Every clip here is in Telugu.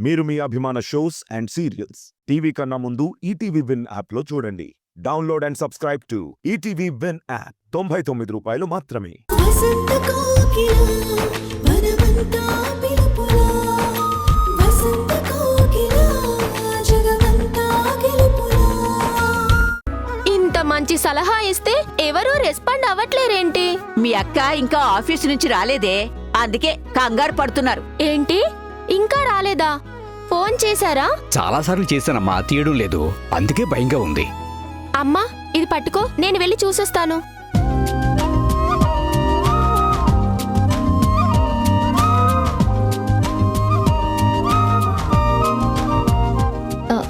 మీరు మీ అభిమాన షోస్ అండ్ సీరియల్స్ టీవీ కన్నా ముందు ఈటీవీ విన్ యాప్లో చూడండి. Download and subscribe to ETV win app. 99 రూపాయలు మాత్రమే. ఇంత మంచి సలహా ఇస్తే ఎవరూ రెస్పాండ్ అవ్వట్లేరేంటి? మీ అక్క ఇంకా ఆఫీస్ నుంచి రాలేదే, అందుకే కంగారు పడుతున్నారు. ఏంటి ఇంకా రాలేదా? ఫోన్ చేశారా? చాలాసార్లు చేశానమ్మా, తీయడం లేదు. అందుకే భయంగా ఉంది. అమ్మా ఇది పట్టుకో, నేను వెళ్ళి చూసొస్తాను.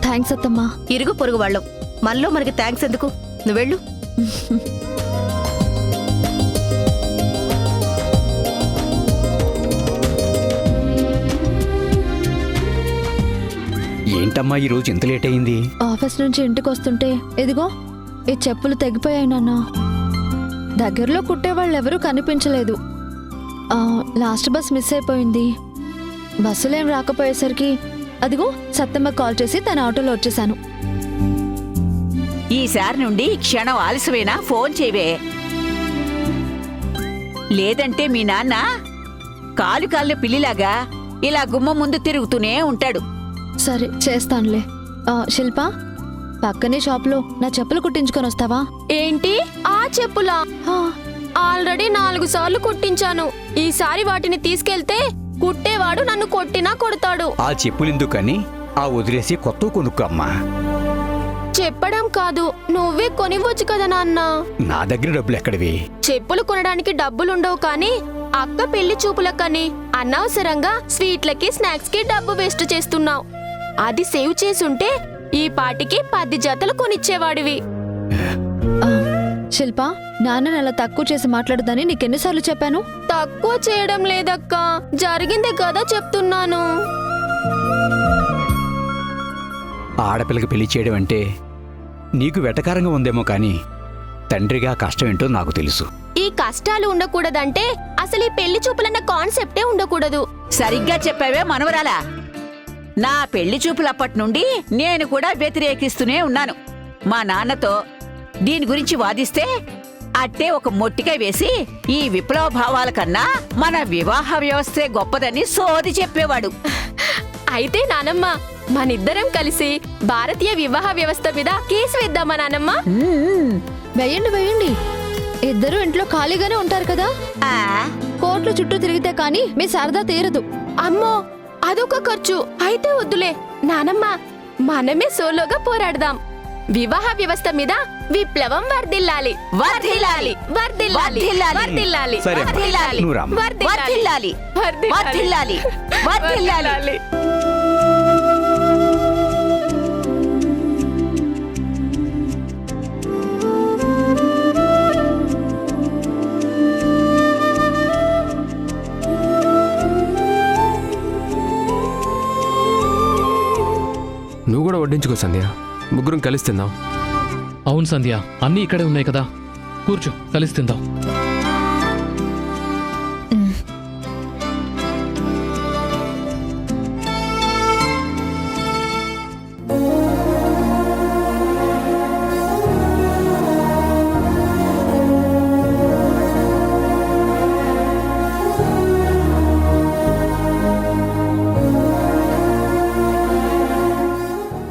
థ్యాంక్స్ అత్తమ్మా. ఇరుగు పొరుగు వాళ్ళం, మనలో మనకి థ్యాంక్స్ ఎందుకు? నువ్వెళ్ళు. ఏంటమ్మా ఈరోజు ఇంత లేట్ అయింది? ఆఫీస్ నుంచి ఇంటికి వస్తుంటే ఇదిగో ఈ చెప్పులు తెగిపోయాయి నాన్న. దగ్గరలో కుట్టేవాళ్ళు ఎవరూ కనిపించలేదు. లాస్ట్ బస్ మిస్ అయిపోయింది. బస్సులేం రాకపోయేసరికి అదిగో సత్తమ్మ కాల్ చేసి తన ఆటోలో వచ్చేసాను. ఈసారి నుండి క్షణం ఆలస్యమైనా ఫోన్ చేయవే, లేదంటే మీ నాన్న కాలు కాళ్ళ పిల్లిలాగా ఇలా గుమ్మం ముందు తిరుగుతూనే ఉంటాడు. సరే చేస్తానులే. శిల్ప, పక్కనే షాప్లో నా చెప్పులు కుట్టించుకొని వస్తావా? ఏంటి ఆ చెప్పులా? ఆల్రెడీ 4 సార్లు కుట్టించాను. ఈసారి వాటిని తీసుకెళ్తే కుట్టేవాడు నన్ను కొట్టినా కొడతాడు. ఆ చెప్పులెందుకని ఆ వదిలేసి కొత్త కొనుక్కో అమ్మా. చెప్పడం కాదు, నువ్వే కొనివ్వచ్చు కదా నాన్న. నా దగ్గర డబ్బులు ఎక్కడివి? చెప్పులు కొనడానికి డబ్బులుండవు కానీ అక్క పెళ్లి చూపులకని అనవసరంగా స్వీట్లకి స్నాక్స్ కి డబ్బు వేస్ట్ చేస్తున్నావు. అది సేవ్ చేసుంటే ఈ పాటికి 10 జతలు కొనిచ్చేవాడివి. శిల్ప, నాన్నని అలా తక్కువ చేసి మాట్లాడదని నీకెన్నిసార్లు చెప్పాను? తక్కువ చేయడం లేదక్క, జరిగిందే కదా చెప్తున్నాను. ఆడపిల్లకి పెళ్లి చేయడం అంటే నీకు వెటకారంగా ఉందేమో కానీ తండ్రిగా కష్టం ఏంటో నాకు తెలుసు. ఈ కష్టాలు ఉండకూడదంటే అసలు ఈ పెళ్లి చూపులన్న కాన్సెప్టే ఉండకూడదు. సరిగ్గా చెప్పావే మనవరాలా. నా పెళ్లి చూపులప్పటి నుండి నేను కూడా వ్యతిరేకిస్తూనే ఉన్నాను. మా నాన్నతో దీని గురించి వాదిస్తే అట్టే ఒక మొట్టికాయ వేసి ఈ విప్లవ భావాల కన్నా మన వివాహ వ్యవస్థే గొప్పదని సోది చెప్పేవాడు. అయితే నానమ్మ, మనిద్దరం కలిసి భారతీయ వివాహ వ్యవస్థ మీద కేసు వేద్దామా నానమ్మ? వేయండి వేయండి. ఇద్దరు ఇంట్లో ఖాళీగానే ఉంటారు కదా. కోర్టుల చుట్టూ తిరిగితే కానీ మీ సరదా తీరదు. అమ్మో అదొక ఖర్చు. అయితే వద్దులే నానమ్మ, మనమే సోలోగా పోరాడదాం. వివాహ వ్యవస్థ మీద విప్లవం వర్ధిల్లాలి, వర్ధిల్లాలి, వర్ధిల్లాలి, వర్ధిల్లాలి, సరే అమ్మా, వర్ధిల్లాలి, నువ్వు రామ్మా. వర్ధిల్లాలి, వర్ధిల్లాలి, వర్ధిల్లాలి. నువ్వు కూడా వడ్డించుకో సంధ్య, ముగ్గురం కలిసి తిందాం. అవును సంధ్య, అన్నీ ఇక్కడే ఉన్నాయి కదా, కూర్చో కలిసి తిందాం.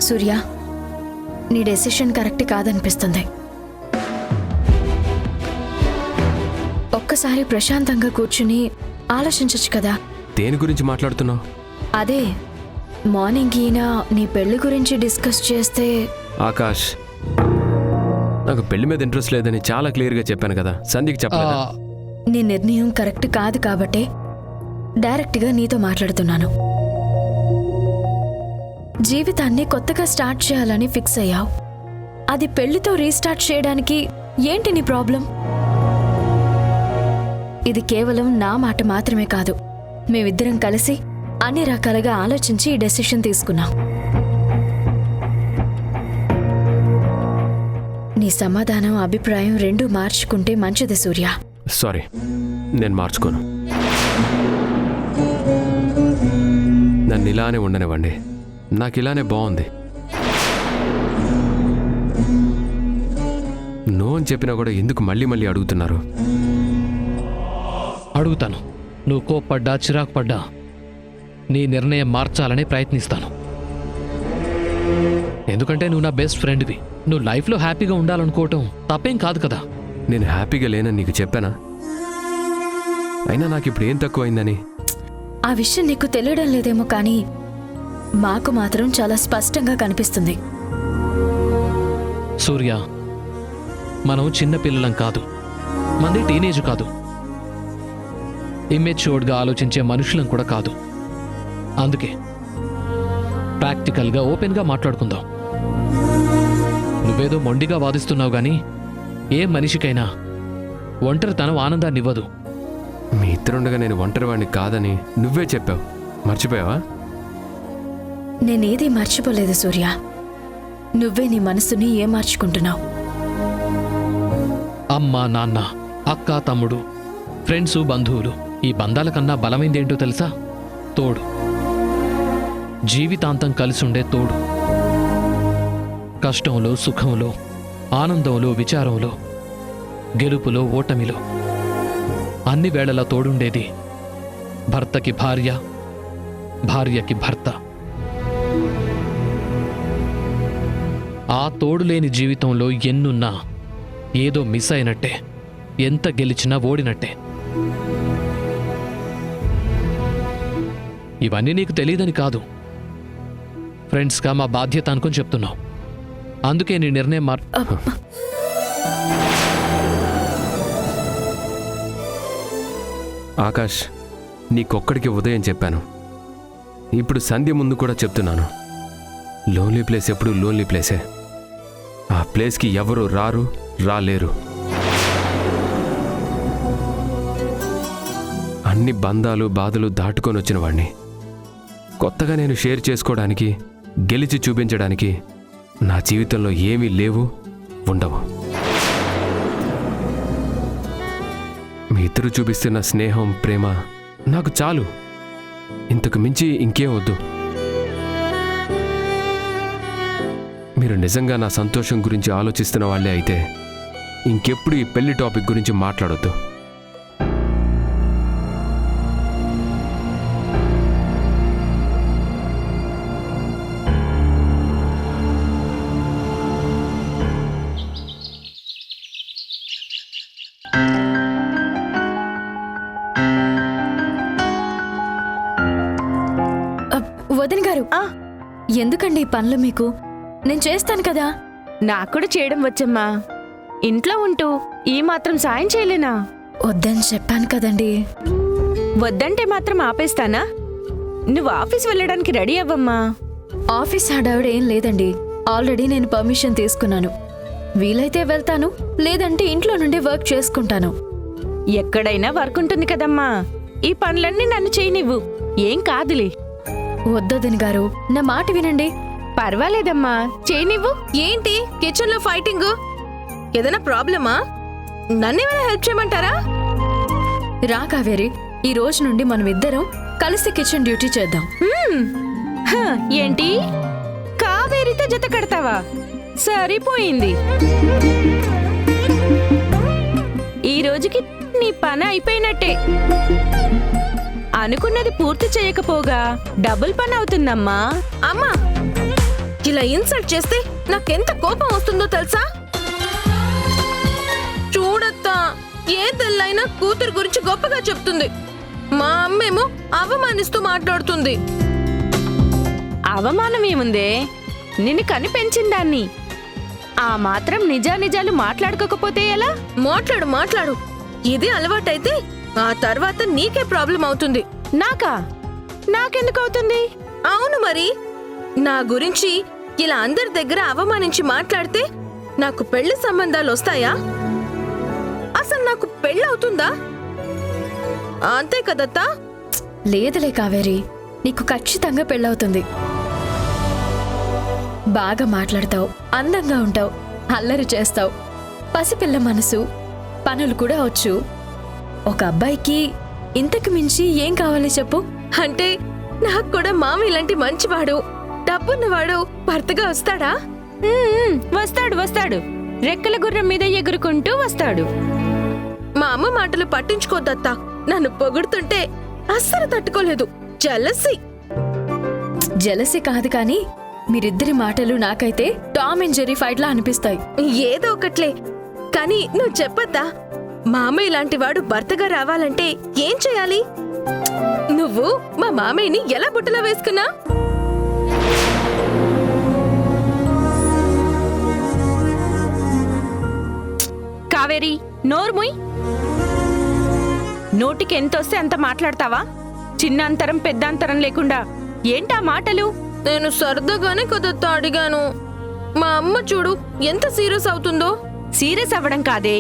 సూర్య, నీ డెసిషన్ కరెక్ట్ కాదనిపిస్తుంది. ఒక్కసారి ప్రశాంతంగా కూర్చుని ఆలోచించచ్చు కదా. దేని గురించి మాట్లాడుతున్నావు? అదే మార్నింగ్ ఈయన నీ పెళ్లి గురించి డిస్కస్ చేస్తే. ఆకాష్, నాకు పెళ్లి మీద ఇంట్రెస్ట్ లేదని చాలా క్లియర్గా చెప్పాను కదా, సంధ్యకి చెప్పలేదా? నీ నిర్ణయం కరెక్ట్ కాదు కాబట్టే డైరెక్ట్గా నీతో మాట్లాడుతున్నాను. జీవితాన్ని కొత్తగా స్టార్ట్ చేయాలని ఫిక్స్ అయ్యావు. అది పెళ్లితో రీస్టార్ట్ చేయడానికి ఏంటి నీ ప్రాబ్లం? ఇది కేవలం నా మాట మాత్రమే కాదు, మేమిద్దరం కలిసి అన్ని రకాలుగా ఆలోచించి ఈ డెసిషన్ తీసుకున్నాం. నీ సమాధానం, అభిప్రాయం రెండూ మార్చుకుంటే మంచిది సూర్య. సారీ, నేను మార్చుకోను. నన్ను ఇలానే ఉండనివ్వండి. నాకు ఇలానే బాగుంది. నో అని చెప్పినా కూడా ఎందుకు మళ్ళీ మళ్ళీ అడుగుతున్నారు? అడుగుతాను. నువ్వు కోప్పడ్డా చిరాకు పడ్డా నీ నిర్ణయం మార్చాలని ప్రయత్నిస్తాను. ఎందుకంటే నువ్వు నా బెస్ట్ ఫ్రెండ్వి. నువ్వు లైఫ్లో హ్యాపీగా ఉండాలనుకోవటం తప్పేం కాదు కదా. నేను హ్యాపీగా లేనని నీకు చెప్పానా? అయినా నాకు ఇప్పుడు ఏం తక్కువైందని? ఆ విషయం నీకు తెలియడం లేదేమో కానీ మాకు మాత్రం చాలా స్పష్టంగా కనిపిస్తుంది. సూర్య, మనం చిన్న పిల్లలం కాదు, మంది టీనేజ్ కాదు, ఇమ్మెచ్యూర్డ్గా ఆలోచించే మనుషులం కూడా కాదు. అందుకే ప్రాక్టికల్గా ఓపెన్గా మాట్లాడుకుందాం. నువ్వేదో మొండిగా వాదిస్తున్నావు గానీ ఏ మనిషికైనా ఒంటరితనం ఆనందాన్ని ఇవ్వదు. మీ ఇద్దరుండగా నేను ఒంటరివాడిని కాదని నువ్వే చెప్పావు. మర్చిపోయావా? నేనేది మర్చిపోలేదు సూర్య. నువ్వే నీ మనసుని ఏం మార్చుకుంటున్నావు? అమ్మ, నాన్న, అక్క, తమ్ముడు, ఫ్రెండ్సు, బంధువులు, ఈ బంధాల కన్నా బలమైందేంటో తెలుసా? తోడు. జీవితాంతం కలిసుండే తోడు. కష్టంలో, సుఖంలో, ఆనందంలో, విచారంలో, గెలుపులో, ఓటమిలో అన్ని వేళలా తోడుండేది భర్తకి భార్య, భార్యకి భర్త. ఆ తోడులేని జీవితంలో ఎన్నున్నా ఏదో మిస్ అయినట్టే, ఎంత గెలిచినా ఓడినట్టే. ఇవన్నీ నీకు తెలియదని కాదు, ఫ్రెండ్స్గా మా బాధ్యత అనుకుని చెప్తున్నావు. అందుకే నీ నిర్ణయం ఆకాష్, నీకొక్కడికి ఉదయం చెప్పాను, ఇప్పుడు సంధ్య ముందు కూడా చెప్తున్నాను. లోన్లీ ప్లేస్ ఎప్పుడు లోన్లీ ప్లేసే. ఆ ప్లేస్కి ఎవరు రారు, రాలేరు. అన్ని బంధాలు, బాధలు దాటుకొని వచ్చిన వాడిని కొత్తగా నేను షేర్ చేసుకోవడానికి, గెలిచి చూపించడానికి నా జీవితంలో ఏమీ లేవు, ఉండవు. మీ ఇద్దరు చూపిస్తున్న స్నేహం, ప్రేమ నాకు చాలు. ఇంతకు మించి ఇంకేం వద్దు. మీరు నిజంగా నా సంతోషం గురించి ఆలోచిస్తున్న వాళ్ళే అయితే ఇంకెప్పుడు ఈ పెళ్లి టాపిక్ గురించి మాట్లాడొద్దు. వదిన గారు, ఎందుకండి ఈ పనులు మీకు? నేను చేస్తాను కదా. నాకు కూడా చేయడం వచ్చమ్మా. ఇంట్లో ఉంటూ ఈ మాత్రం సాయం చేయలేనా? వద్దని చెప్పాను కదండి. వద్దంటే మాత్రం ఆపేస్తానా? నువ్వు ఆఫీస్ వెళ్ళడానికి రెడీ అవ్వమ్మా. ఆఫీస్ హడావిడ ఏం లేదండి. ఆల్రెడీ నేను పర్మిషన్ తీసుకున్నాను. వీలైతే వెళ్తాను, లేదంటే ఇంట్లో నుండి వర్క్ చేసుకుంటాను. ఎక్కడైనా వర్క్ ఉంటుంది కదమ్మా. ఈ పనులన్నీ నన్ను చేయనివ్వు, ఏం కాదులే. వద్దొదిన గారు, నా మాట వినండి. పర్వాలేదమ్మా, చేయనివ్వు. ఏంటి కిచెన్ లో ఫైటింగ్? ఏదైనా ప్రాబ్లమా? నన్నేమైనా హెల్ప్ చేయమంటారా? రా కావేరి, ఈ రోజు నుండి మనం ఇద్దరం కలిసి కిచెన్ డ్యూటీ చేద్దాం. ఏంటి, కావేరితో జత కడతావా? సరిపోయింది. ఈ రోజుకి నీ పని అయిపోయినట్టే. అనుకున్నది పూర్తి చేయకపోగా డబుల్ పని అవుతుందమ్మా. అమ్మా, ఇలా ఇన్సల్ట్ చేస్తే నాకెంత కోపం వస్తుందో తెలుసా? చూడత్తా, ఏ తెల్లైనా కూతురు గురించి గొప్పగా చెప్తుంది. మా అమ్మేమో అవమానిస్తూ మాట్లాడుతుంది. అవమానం ఏముందే? నిన్ను కని పెంచిందాన్ని. ఆ మాత్రం నిజానిజాలు మాట్లాడుకోకపోతే ఎలా? మాట్లాడు. ఇదే అలవాటైతే ఆ తర్వాత నీకే ప్రాబ్లం అవుతుంది. నాకా? నాకెందుకు అవుతుంది? అవును మరి, నా గురించి ఇలా అందరి దగ్గర అవమానించి మాట్లాడితే నాకు పెళ్లి సంబంధాలు వస్తాయా? అసలు నాకు పెళ్లి అవుతుందా? అంతే కదత్తా? లేదులే కావేరి, నీకు ఖచ్చితంగా పెళ్ళవుతుంది. బాగా మాట్లాడతావు, అందంగా ఉంటావు, అల్లరి చేస్తావు, పసిపిల్ల మనసు, పనులు కూడా వచ్చు. ఒక అబ్బాయికి ఇంతకు మించి ఏం కావాలి చెప్పు? అంటే నాకు కూడా మామయ్య లాంటి మంచివాడు డబ్బున్నవాడు భర్తగా వస్తాడా? వస్తాడు వస్తాడు, రెక్కల గుర్రం మీద ఎగురుకుంటూ వస్తాడు. మా అమ్మ మాటలు పట్టించుకోద్దత్తా. నన్ను పొగుడుతుంటే అస్సలు తట్టుకోలేదు. జలసి. జలసి కాదు కానీ మీరిద్దరి మాటలు నాకైతే టామ్ అండ్ జెర్రీ ఫైట్ లా అనిపిస్తాయి. ఏదో ఒకట్లే కానీ నువ్వు చెప్పద్దా, మామయ్య లాంటి వాడు భర్తగా రావాలంటే ఏం చేయాలి? నువ్వు మా మామయ్యని ఎలా బుట్టలో వేసుకున్నా? కావేరి, నోర్ముయ్. నోటికి ఎంతొస్తే అంత మాట్లాడతావా? చిన్న అంతరం పెద్ద అంతరం లేకుండా ఏంటా మాటలు? నేను సరదాగానే కదత్తా అడిగాను. మా అమ్మ చూడు ఎంత సీరియస్ అవుతుందో. సీరియస్ అవ్వడం కాదే,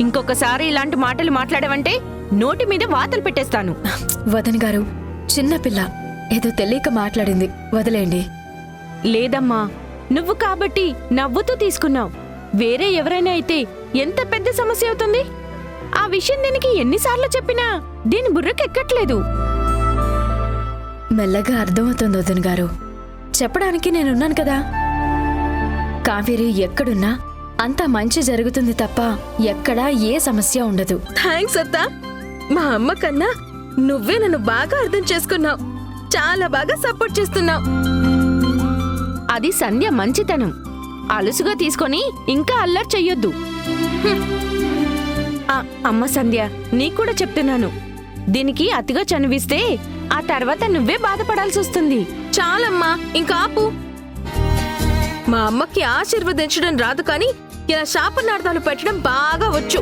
ఇంకొకసారి ఇలాంటి మాటలు మాట్లాడవంటే నోటి మీద వాతలు పెట్టేస్తాను. వదన్ గారు, చిన్నపిల్ల ఏదో తెలియక మాట్లాడింది, వదిలేండి. లేదమ్మా, నువ్వు కాబట్టి నవ్వుతూ తీసుకున్నావు. వేరే ఎవరైనా అయితే ఎంత పెద్ద సమస్య అవుతుంది. ఆ విషయం దీనికి ఎన్నిసార్లు చెప్పినా దీని బుర్రకెక్కట్లేదు. మెల్లగా అర్థమవుతుంది వదన్ గారు, చెప్పడానికి నేనున్నాను కదా. కావేరి ఎక్కడున్నా అంతా మంచి జరుగుతుంది తప్ప ఎక్కడా ఏ సమస్య ఉండదు. థ్యాంక్స్ అత్తా. మా అమ్మ కన్నా నువ్వే నన్ను బాగా అర్థం చేసుకున్నావు. చాలా బాగా సపోర్ట్ చేస్తున్నావు. అది సంధ్య మంచితనం. అలుసుగా తీసుకొని ఇంకా అల్లరి చెయ్యొద్దు. అమ్మ సంధ్య, నీకు కూడా చెప్తున్నాను, దీనికి అతిగా చనువిస్తే ఆ తర్వాత నువ్వే బాధపడాల్సి వస్తుంది. చాలమ్మా, ఇంకా ఆపు. మా అమ్మకి ఆశీర్వదించడం రాదు కానీ ఇలా శాపనార్థాలు పెట్టడం బాగా వచ్చు.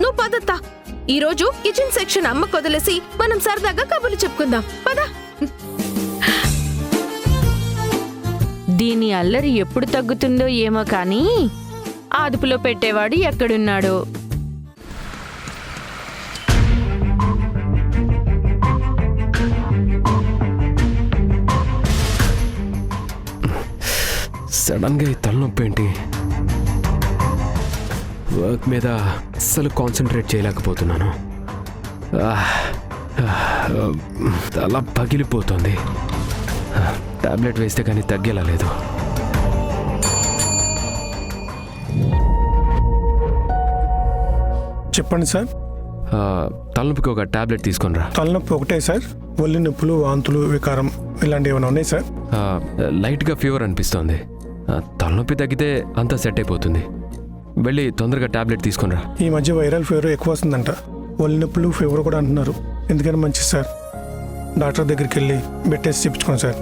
నువ్వు పదత్తా. ఈరోజు కిచెన్ సెక్షన్ అమ్మకు వదిలేసి మనం సరదాగా కబుర్లు చెప్పుకుందాం. పద. దీని అల్లరి ఎప్పుడు తగ్గుతుందో ఏమో కానీ అదుపులో పెట్టేవాడు ఎక్కడున్నాడో. సడన్గా ఈ తలనొప్పి ఏంటి? వర్క్ మీద అస్సలు కాన్సన్ట్రేట్ చేయలేకపోతున్నాను. తల పగిలిపోతుంది. టాబ్లెట్ వేస్తే కానీ తగ్గేలా లేదు. చెప్పండి సార్. తలనొప్పికి ఒక టాబ్లెట్ తీసుకొనిరా. తలనొప్పి ఒకటే సార్? ఒళ్ళు నొప్పులు, వాంతులు, వికారం ఇలాంటివి ఏమైనా ఉన్నాయి సార్? లైట్గా ఫీవర్ అనిపిస్తోంది. తలనొప్పి తగ్గితే అంతా సెట్ అయిపోతుంది. వెళ్ళి తొందరగా టాబ్లెట్ తీసుకొనిరా. ఈ మధ్య వైరల్ ఫీవర్ ఎక్కువ వస్తుందంట. ఒళ్ళు నొప్పులు, ఫీవర్ కూడా అంటున్నారు. ఎందుకని మంచిది సార్. డాక్టర్ దగ్గరికి వెళ్ళి బెడ్ టెస్ట్ చేయించుకోండి సార్.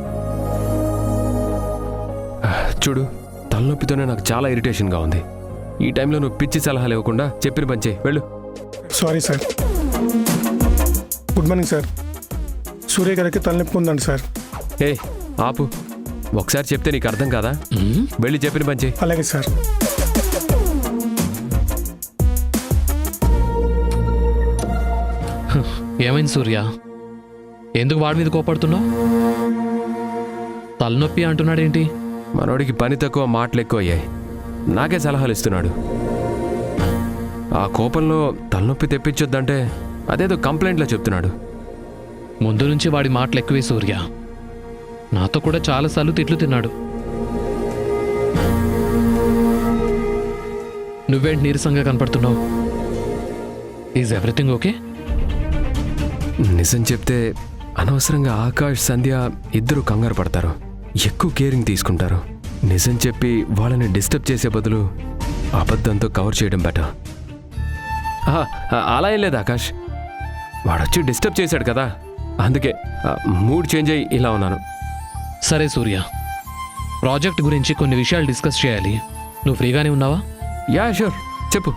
చూడు, తలనొప్పితోనే నాకు చాలా ఇరిటేషన్గా ఉంది. ఈ టైంలో నువ్వు పిచ్చి సలహాలు ఇవ్వకుండా చెప్పిన పని చేయి. వెళ్ళు. Sorry sir. Good morning sir. Surya గారికి తలనొప్పి ఉందండి సార్. ఏ ఆపు, ఒకసారి చెప్తే నీకు అర్థం కాదా? వెళ్ళి చెప్పిన పని చేయి. అలాగే సార్. ఏమైంది సూర్య? ఎందుకు వాడి మీద కోపడుతున్నావు? తలనొప్పి అంటున్నాడేంటి? మనోడికి పని తక్కువ, మాటలు ఎక్కువ అయ్యాయి. నాకే సలహాలు ఇస్తున్నాడు. ఆ కోపంలో తలనొప్పి తెప్పించొద్దంటే అదేదో కంప్లైంట్లో చెప్తున్నాడు. ముందు నుంచి వాడి మాటలు ఎక్కువే సూర్య. నాతో కూడా చాలాసార్లు తిట్లు తిన్నాడు. నువ్వేంటి నీరసంగా కనపడుతున్నావు? Is everything okay? నిజం చెప్తే అనవసరంగా ఆకాష్, సంధ్య ఇద్దరు కంగారు పడతారు, ఎక్కువ కేరింగ్ తీసుకుంటారు. నిజం చెప్పి వాళ్ళని డిస్టర్బ్ చేసే బదులు అబద్ధంతో కవర్ చేయడం బెటర్. అలా ఏం లేదు ఆకాష్, వాడొచ్చి డిస్టర్బ్ చేశాడు కదా, అందుకే మూడ్ చేంజ్ అయ్యి ఇలా ఉన్నాను. సరే సూర్య, ప్రాజెక్ట్ గురించి కొన్ని విషయాలు డిస్కస్ చేయాలి. నువ్వు ఫ్రీగానే ఉన్నావా? యా షూర్, చెప్పు.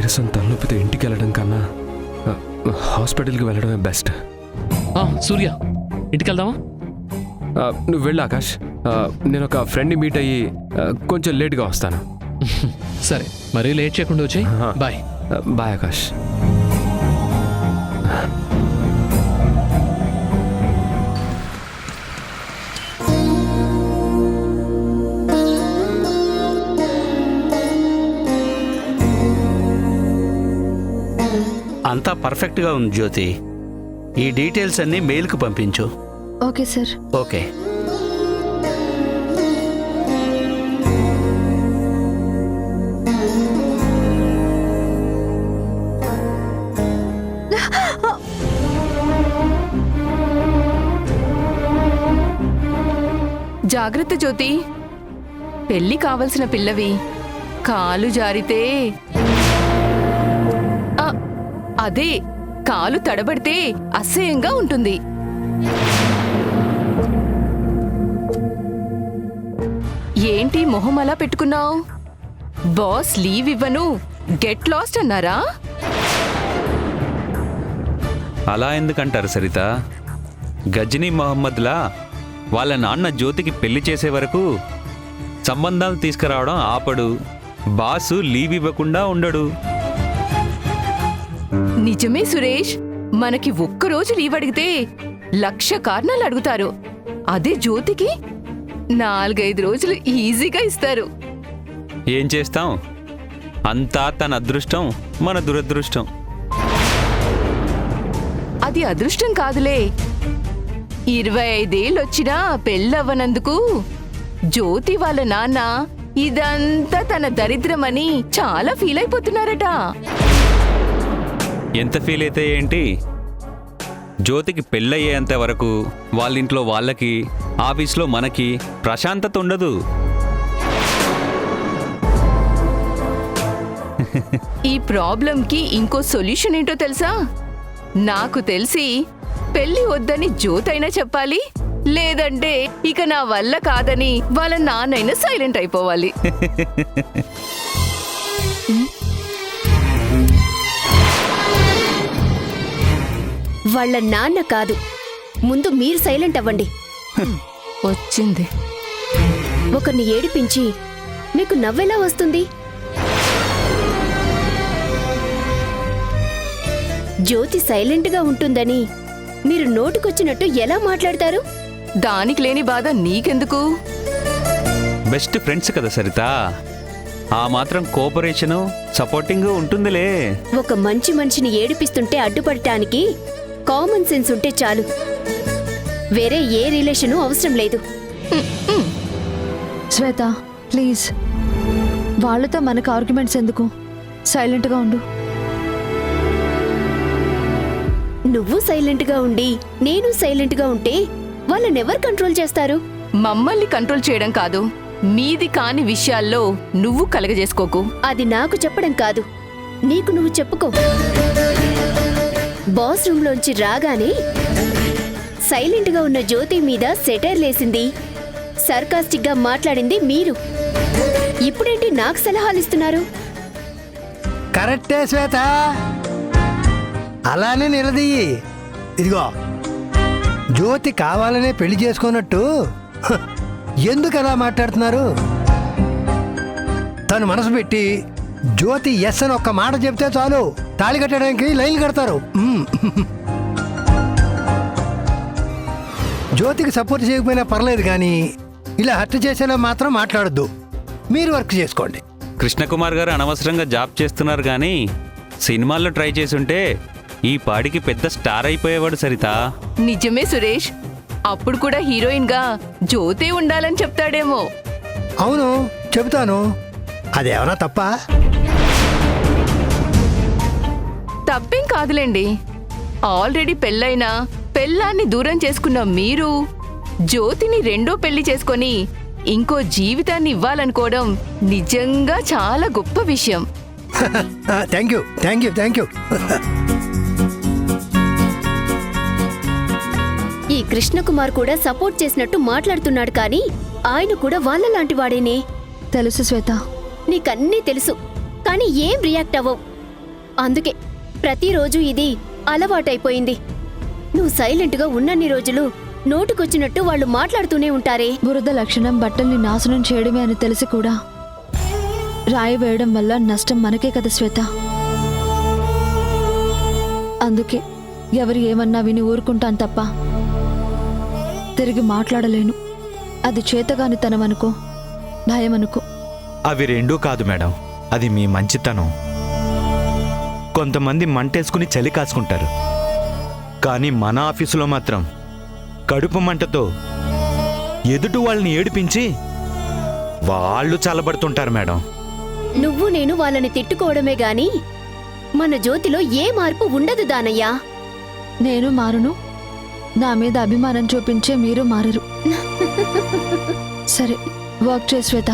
కనీసం తలనొప్పితో ఇంటికి వెళ్ళడం కన్నా హాస్పిటల్కి వెళ్ళడమే బెస్ట్. సూర్య, ఇంటికి వెళ్దామా? నువ్వు వెళ్ళు ఆకాష్. నేను ఒక ఫ్రెండ్ని మీట్ అయ్యి కొంచెం లేట్గా వస్తాను. సరే, మరీ లేట్ చేయకుండా వచ్చి. బాయ్. బాయ్ ఆకాష్. అంతా పర్ఫెక్ట్గా ఉంది జ్యోతి. ఈ డీటెయిల్స్ అన్నీ మెయిల్కి పంపించు. Okay sir. ఓకే. జాగ్రత్త జ్యోతి, పెళ్లి కావలసిన పిల్లవి. కాలు జారితే అదే కాలు తడబడితే అసహ్యంగా ఉంటుంది. ఏంటి మొహం అలా పెట్టుకున్నావు? బాస్ లీవ్ ఇవ్వను, గెట్ లాస్ట్ అన్నారా? అలా ఎందుకంటారు సరిత? గజనీ మహమ్మద్లా వాళ్ళ నాన్న జ్యోతికి పెళ్లి చేసే వరకు సంబంధాలు తీసుకురావడం ఆపడు. బాసు లీవ్ ఇవ్వకుండా ఉండడు. నిజమే సురేష్, మనకి ఒక్కరోజు లీవ్ అడిగితే 1,00,000 కారణాలు అడుగుతారు. అదే జ్యోతికి 4-5 రోజులు ఈజీగా ఇస్తారు. ఏం చేస్తాం, అంతా తన అదృష్టం, మన దురదృష్టం. అది అదృష్టం కాదులే. 25 ఏళ్ళొచ్చినా పెళ్ళవ్వనందుకు జ్యోతి వాళ్ళ నాన్న ఇదంతా తన దరిద్రమని చాలా ఫీల్ అయిపోతున్నారట. ఎంత ఫీల్ అయితే ఏంటి, జ్యోతికి పెళ్ళయ్యేంత వరకు వాళ్ళింట్లో వాళ్ళకి, ఆఫీస్లో మనకి ప్రశాంతత ఉండదు. ఈ ప్రాబ్లంకి ఇంకో సొల్యూషన్ ఏంటో తెలుసా? నాకు తెలిసి పెళ్లి వద్దని జ్యోతైనా చెప్పాలి, లేదంటే ఇక నా వల్ల కాదని వాళ్ళ నాన్నైనా సైలెంట్ అయిపోవాలి. వాళ్ళ నాన్న కాదు, ముందు మీరు సైలెంట్ అవ్వండి. వచ్చింది. ఒకరిని ఏడిపించి మీకు నవ్వెలా వస్తుంది? జ్యోతి సైలెంట్గా ఉంటుందని మీరు నోటుకొచ్చినట్టు ఎలా మాట్లాడతారు? దానికి లేని బాధ నీకెందుకు? బెస్ట్ ఫ్రెండ్స్ కదా సరిత, ఆ మాత్రం కోఆపరేషను సపోర్టింగ్ ఉంటుందిలే. ఒక మంచి మనిషిని ఏడిపిస్తుంటే అడ్డుపడటానికి కామన్ సెన్స్ ఉంటే చాలు. వేరే ఏ రిలేషను అవసరం లేదు. శ్వేత ప్లీజ్, వాళ్ళతో మనకు ఆర్గ్యుమెంట్స్ ఎందుకు? సైలెంట్గా ఉండు. నువ్వు సైలెంట్గా ఉండి నేను సైలెంట్గా ఉంటే వాళ్ళనెవరు కంట్రోల్ చేస్తారు? మమ్మల్ని కంట్రోల్ చేయడం కాదు, మీది కాని విషయాల్లో నువ్వు కలగజేసుకోకు. అది నాకు చెప్పడం కాదు, నీకు నువ్వు చెప్పుకో. బాస్ రూమ్లోంచి రాగానే సైలెంట్గా ఉన్న జ్యోతి మీద సెటైర్ లేసింది, సర్కాస్టిక్గా మాట్లాడింది మీరు. ఇప్పుడేంటి నాకు సలహాలు ఇస్తున్నారు? కరెక్టే శ్వేత, అలానే నిలదీయి. ఇదిగో, జ్యోతి కావాలనే పెళ్లి చేసుకున్నట్టు ఎందుకు అలా మాట్లాడుతున్నారు? తను మనసు పెట్టి జ్యోతి ఎస్ అని ఒక్క మాట చెప్తే చాలు, తాళి కట్టడానికి లైన్లు కడతారు. జ్యోతికి సపోర్ట్ చేయకపోయినా పర్లేదు, కానీ ఇలా హత్య చేసేలా మాత్రం మాట్లాడొద్దు. మీరు వర్క్ చేసుకోండి. కృష్ణకుమార్ గారు అనవసరంగా జాబ్ చేస్తున్నారు, కానీ సినిమాల్లో ట్రై చేసుంటే ఈ పాడికి పెద్ద స్టార్ అయిపోయేవాడు సరిత. నిజమే సురేష్, అప్పుడు కూడా హీరోయిన్ గా జ్యోతే ఉండాలని చెప్తాడేమో. అవును చెబుతాను, అదేమన్నా తప్ప? తప్పేం కాదులేండి. ఆల్రెడీ పెళ్ళైనా పెళ్ళాన్ని దూరం చేసుకున్న మీరు జ్యోతిని రెండో పెళ్లి చేసుకొని ఇంకో జీవితాన్ని ఇవ్వాలనుకోవడం నిజంగా చాలా గొప్ప విషయం. Thank you thank you thank you. ఈ కృష్ణకుమార్ కూడా సపోర్ట్ చేసినట్టు మాట్లాడుతున్నాడు, కానీ ఆయన కూడా వాళ్ళలాంటి వాడేనే. తెలుసు శ్వేత, నీకన్నీ తెలుసు, కానీ ఏం రియాక్ట్ అవ్వవు. అందుకే ప్రతిరోజు ఇది అలవాటైపోయింది. నువ్వు సైలెంట్గా ఉన్నన్ని రోజులు నోటుకొచ్చినట్టు వాళ్ళు మాట్లాడుతూనే ఉంటారే. బురద లక్షణం బట్టల్ని నాశనం చేయడమే అని తెలిసి కూడా రాయి వేయడం వల్ల నష్టం మనకే కదా శ్వేత. అందుకే ఎవరు ఏమన్నా విని ఊరుకుంటాను తప్ప తిరిగి మాట్లాడలేను. అది చేతగానితనం అనుకో, భయం అనుకో. అవి రెండూ కాదు మేడం, అది మీ మంచితనం. కొంతమంది మంటేసుకుని చలి కాచుకుంటారు, కానీ మన ఆఫీసులో మాత్రం కడుపు మంటతో ఎదుటి వాళ్ళని ఏడిపించి వాళ్ళు చల్లబడుతుంటారు మేడం. నువ్వు నేను వాళ్ళని తిట్టుకోవడమే గాని మన జ్యోతిలో ఏ మార్పు ఉండదు దానయ్యా. నేను మారును, నా మీద అభిమానం చూపించే మీరు మారరు. సరే, వర్క్ చేయి శ్వేత.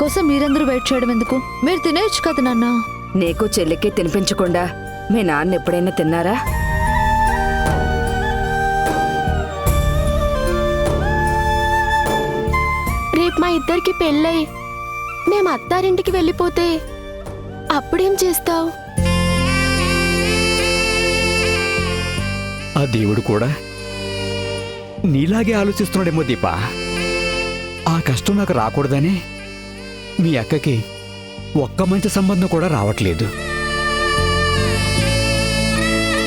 కోసం మీరందరూ వెయిట్ చేయడం ఎందుకు? మీరు తినేయచ్చు కదా నాన్న. నీకు చెల్లికి తినిపించకుండా మీ నాన్న ఎప్పుడైనా తిన్నారా? రేపు మా ఇద్దరికి పెళ్ళై మేము అత్తారింటికి వెళ్ళిపోతే అప్పుడేం చేస్తావు? ఆ దేవుడు కూడా నీలాగే ఆలోచిస్తున్నాడేమో దీపా. ఆ కష్టం నాకు రాకూడదని మీ అక్కకి ఒక్క మంచి సంబంధం కూడా రావట్లేదు.